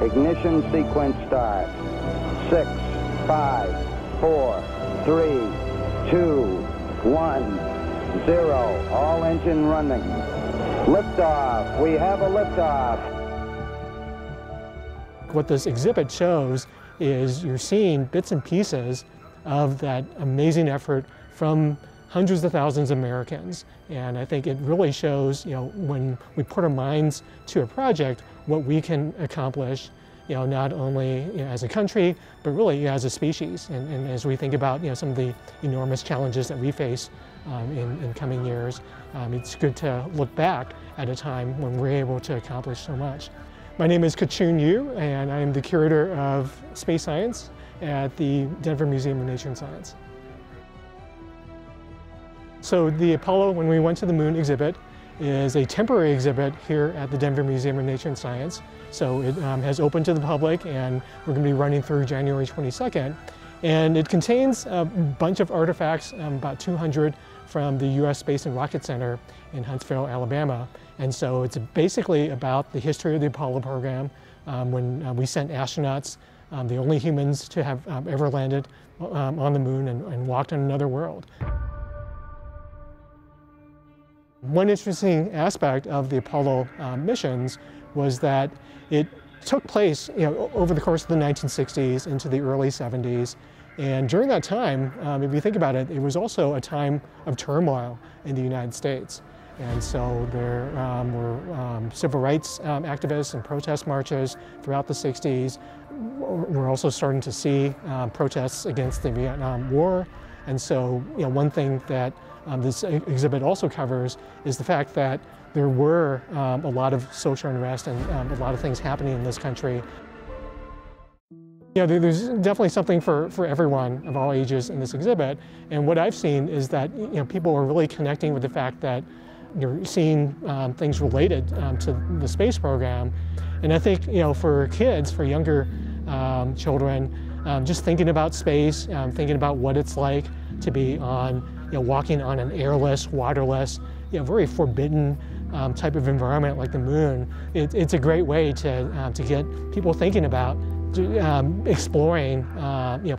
Ignition sequence start. 6, 5, 4, 3, 2, 1, 0. All engine running. Liftoff. We have a liftoff. What this exhibit shows is you're seeing bits and pieces of that amazing effort from hundreds of thousands of Americans. And I think it really shows, when we put our minds to a project, what we can accomplish, not only as a country, but really as a species. And as we think about, some of the enormous challenges that we face in coming years, it's good to look back at a time when we're able to accomplish so much. My name is Ka-Chun Yu, and I am the curator of space science at the Denver Museum of Nature and Science. So the Apollo When We Went to the Moon exhibit is a temporary exhibit here at the Denver Museum of Nature and Science. So it has opened to the public, and we're going to be running through January 22nd. And it contains a bunch of artifacts, about 200 from the U.S. Space and Rocket Center in Huntsville, Alabama. And so it's basically about the history of the Apollo program, when we sent astronauts, the only humans to have ever landed on the moon and walked on another world. One interesting aspect of the Apollo missions was that it took place over the course of the 1960s into the early 70s. And during that time, if you think about it, it was also a time of turmoil in the United States. And so there were civil rights activists and protest marches throughout the 60s. We're also starting to see protests against the Vietnam War. And so, one thing that this exhibit also covers is the fact that there were a lot of social unrest and a lot of things happening in this country. There's definitely something for everyone of all ages in this exhibit. And what I've seen is that people are really connecting with the fact that you're seeing things related to the space program. And I think for kids, for younger children, just thinking about space, thinking about what it's like to be on, walking on an airless, waterless, very forbidden type of environment like the moon, it's a great way to get people thinking about exploring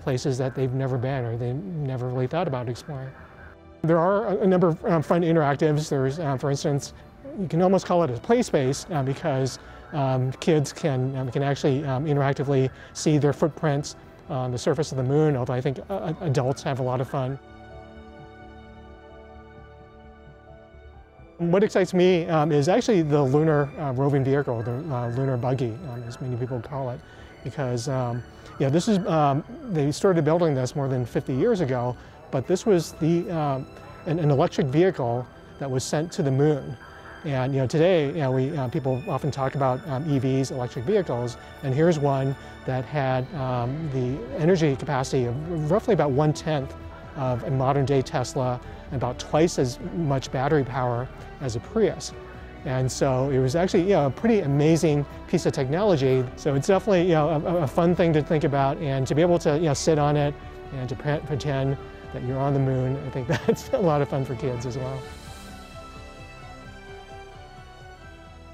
places that they've never been or they never really thought about exploring. There are a number of fun interactives. There's, for instance, you can almost call it a play space because kids can actually interactively see their footprints on the surface of the moon, although I think adults have a lot of fun. What excites me is actually the lunar roving vehicle, the lunar buggy, as many people call it, because this is they started building this more than 50 years ago, but this was an electric vehicle that was sent to the moon. And today, people often talk about EVs, electric vehicles, and here's one that had the energy capacity of roughly about 1/10 of a modern-day Tesla, and about twice as much battery power as a Prius. And so it was actually a pretty amazing piece of technology. So it's definitely a fun thing to think about, and to be able to sit on it and to pretend that you're on the moon. I think that's a lot of fun for kids as well.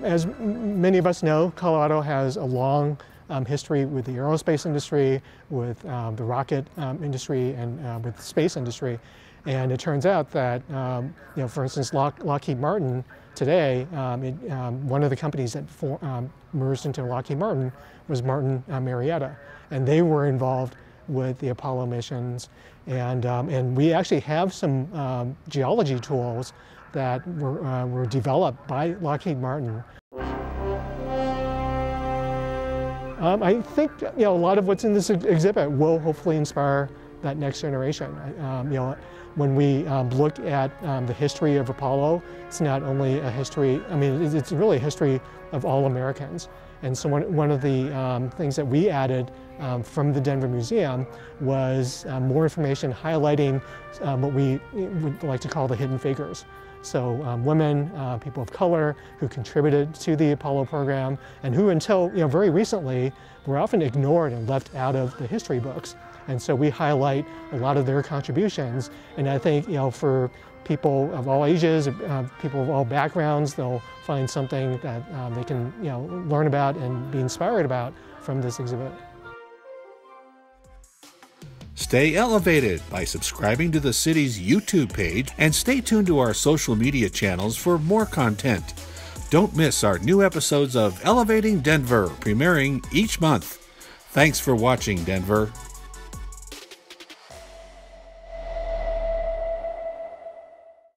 As many of us know, Colorado has a long history with the aerospace industry, with the rocket industry, and with the space industry. And it turns out that, for instance, Lockheed Martin today, one of the companies that merged into Lockheed Martin was Martin Marietta, and they were involved with the Apollo missions. And we actually have some geology tools that were developed by Lockheed Martin. I think a lot of what's in this exhibit will hopefully inspire that next generation. When we look at the history of Apollo, it's not only a history, it's really a history of all Americans. And so one of the things that we added from the Denver Museum was more information highlighting what we would like to call the hidden figures. So women, people of color who contributed to the Apollo program and who until very recently were often ignored and left out of the history books. And so we highlight a lot of their contributions. And I think for people of all ages, people of all backgrounds, they'll find something that they can learn about and be inspired about from this exhibit. Stay elevated by subscribing to the city's YouTube page and stay tuned to our social media channels for more content. Don't miss our new episodes of Elevating Denver, premiering each month. Thanks for watching, Denver.